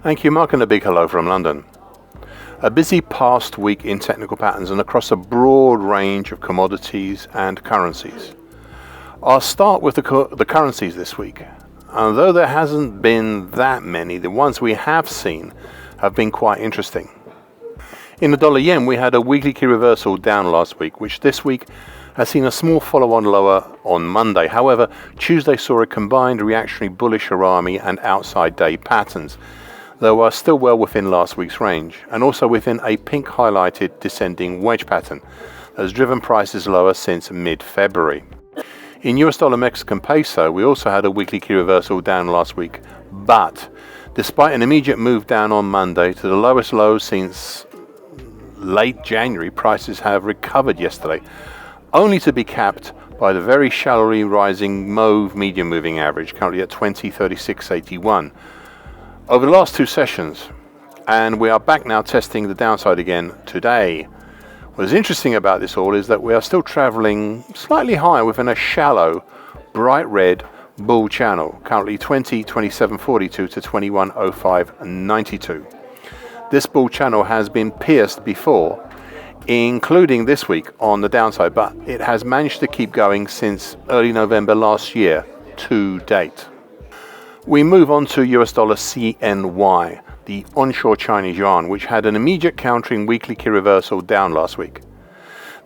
Thank you, Mark, and a big hello from London. A busy past week in technical patterns and across a broad range of commodities and currencies. I'll start with the currencies this week. Although there hasn't been that many, the ones we have seen have been quite interesting. In the dollar yen, we had a weekly key reversal down last week, which this week has seen a small follow-on lower on Monday. However, Tuesday saw a combined reactionary bullish Harami and outside day patterns, though are still well within last week's range, and also within a pink highlighted descending wedge pattern that has driven prices lower since mid-February. In US dollar Mexican peso, we also had a weekly key reversal down last week, but despite an immediate move down on Monday to the lowest low since late January, prices have recovered yesterday, only to be capped by the very shallowly rising mauve medium moving average, currently at 20.3681. Over the last two sessions, and we are back now testing the downside again today. What is interesting about this all is that we are still traveling slightly higher within a shallow, bright red bull channel, currently 20.2742 to 21.0592. This bull channel has been pierced before, including this week on the downside, but it has managed to keep going since early November last year to date. We move on to US dollar CNY, the onshore Chinese yuan, which had an immediate countering weekly key reversal down last week.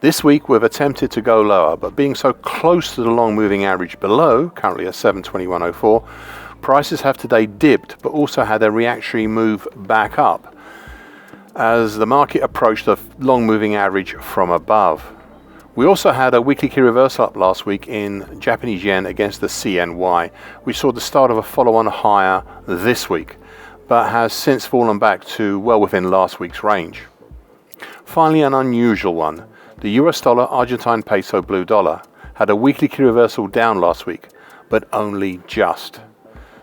This week we've attempted to go lower, but being so close to the long moving average below, currently at 721.04, prices have today dipped but also had a reactionary move back up as the market approached the long moving average from above. We also had a weekly key reversal up last week in Japanese yen against the CNY. We saw the start of a follow-on higher this week, but has since fallen back to well within last week's range. Finally, an unusual one. The US dollar Argentine peso blue dollar had a weekly key reversal down last week, but only just.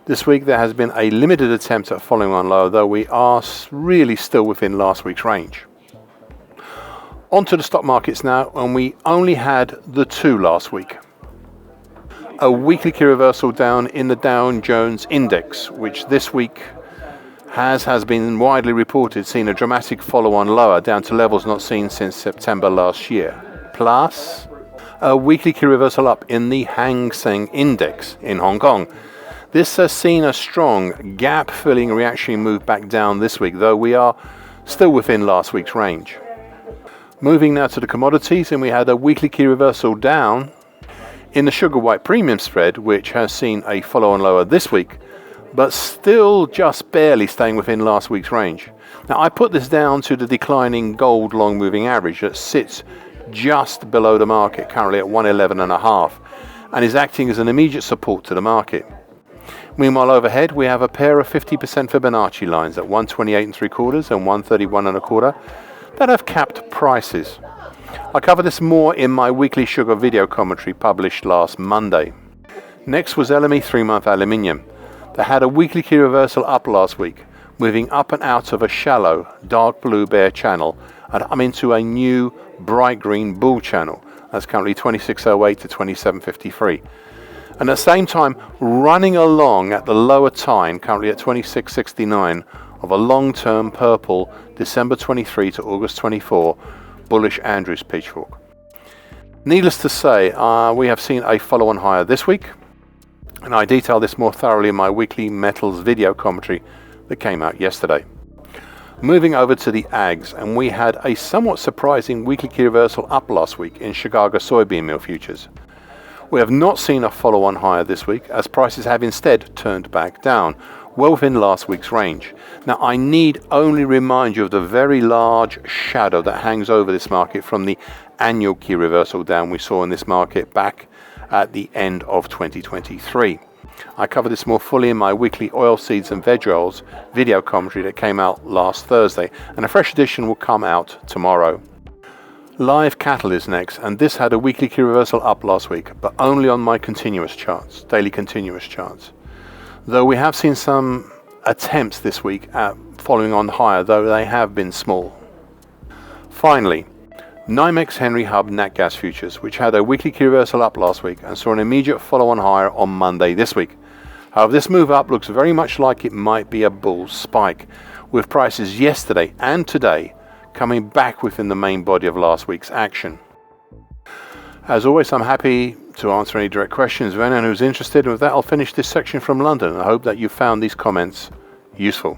This week there has been a limited attempt at following on lower, though we are really still within last week's range. On to the stock markets now, and we only had the two last week. A weekly key reversal down in the DowJones index, which this week has been widely reported seen a dramatic follow-on lower down to levels not seen since September last year. Plus, a weekly key reversal up in the HangSeng index in Hong Kong. This has seen a strong gap-filling reactionary move back down this week, though we are still within last week's range. Moving now to the commodities, and we had a weekly key reversal down in the sugar white premium spread, which has seen a follow-on lower this week, but still just barely staying within last week's range. Now, I put this down to the declining gold long moving average that sits just below the market, currently at 111.5, and is acting as an immediate support to the market. Meanwhile, overhead, we have a pair of 50% Fibonacci lines at 128.75 and 131.25 that have capped prices. I'll cover this more in my weekly sugar video commentary published last Monday. Next was LME 3-month aluminium that had a weekly key reversal up last week, moving up and out of a shallow dark blue bear channel and up into a new bright green bull channel. That's currently 26.08 to 27.53. And at the same time running along at the lower time, currently at 26.69, of a long-term purple December 23 to August 24 bullish Andrews pitchfork. Needless to say, we have seen a follow-on higher this week, and I detail this more thoroughly in my weekly metals video commentary that came out yesterday. Moving over to the ags, and we had a somewhat surprising weekly key reversal up last week in Chicago soybeanmeal futures. We have not seen a follow-on higher this week, as prices have instead turned back down, well within last week's range. Now, I need only remind you of the very large shadow that hangs over this market from the annual key reversal down we saw in this market back at the end of 2023. I cover this more fully in my weekly oilseeds and veg oils video commentary that came out last Thursday, and a fresh edition will come out tomorrow. Live cattle is next, and this had a weekly key reversal up last week, but only on my continuous charts, daily continuous charts. Though we have seen some attempts this week at following on higher, though they have been small. Finally, NYMEX Henry Hub NatGas futures, which had a weekly key reversal up last week and saw an immediate follow-on higher on Monday this week. However, this move up looks very much like it might be a bull spike, with prices yesterday and today coming back within the main body of last week's action. As always, I'm happy to answer any direct questions of anyone who's interested, and with that I'll finish this section from London. I hope that you found these comments useful.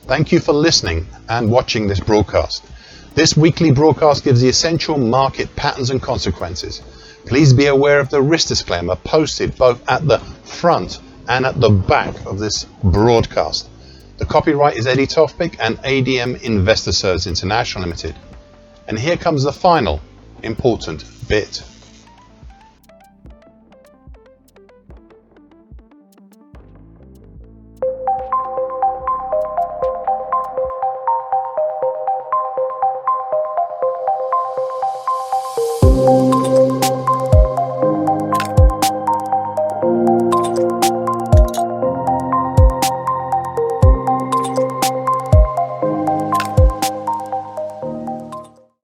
Thank you for listening and watching this broadcast. This weekly broadcast gives the essential market patterns and consequences. Please be aware of the risk disclaimer posted both at the front and at the back of this broadcast. The copyright is Eddie Tofpik and ADM Investor Services International Limited. And here comes the final important bit.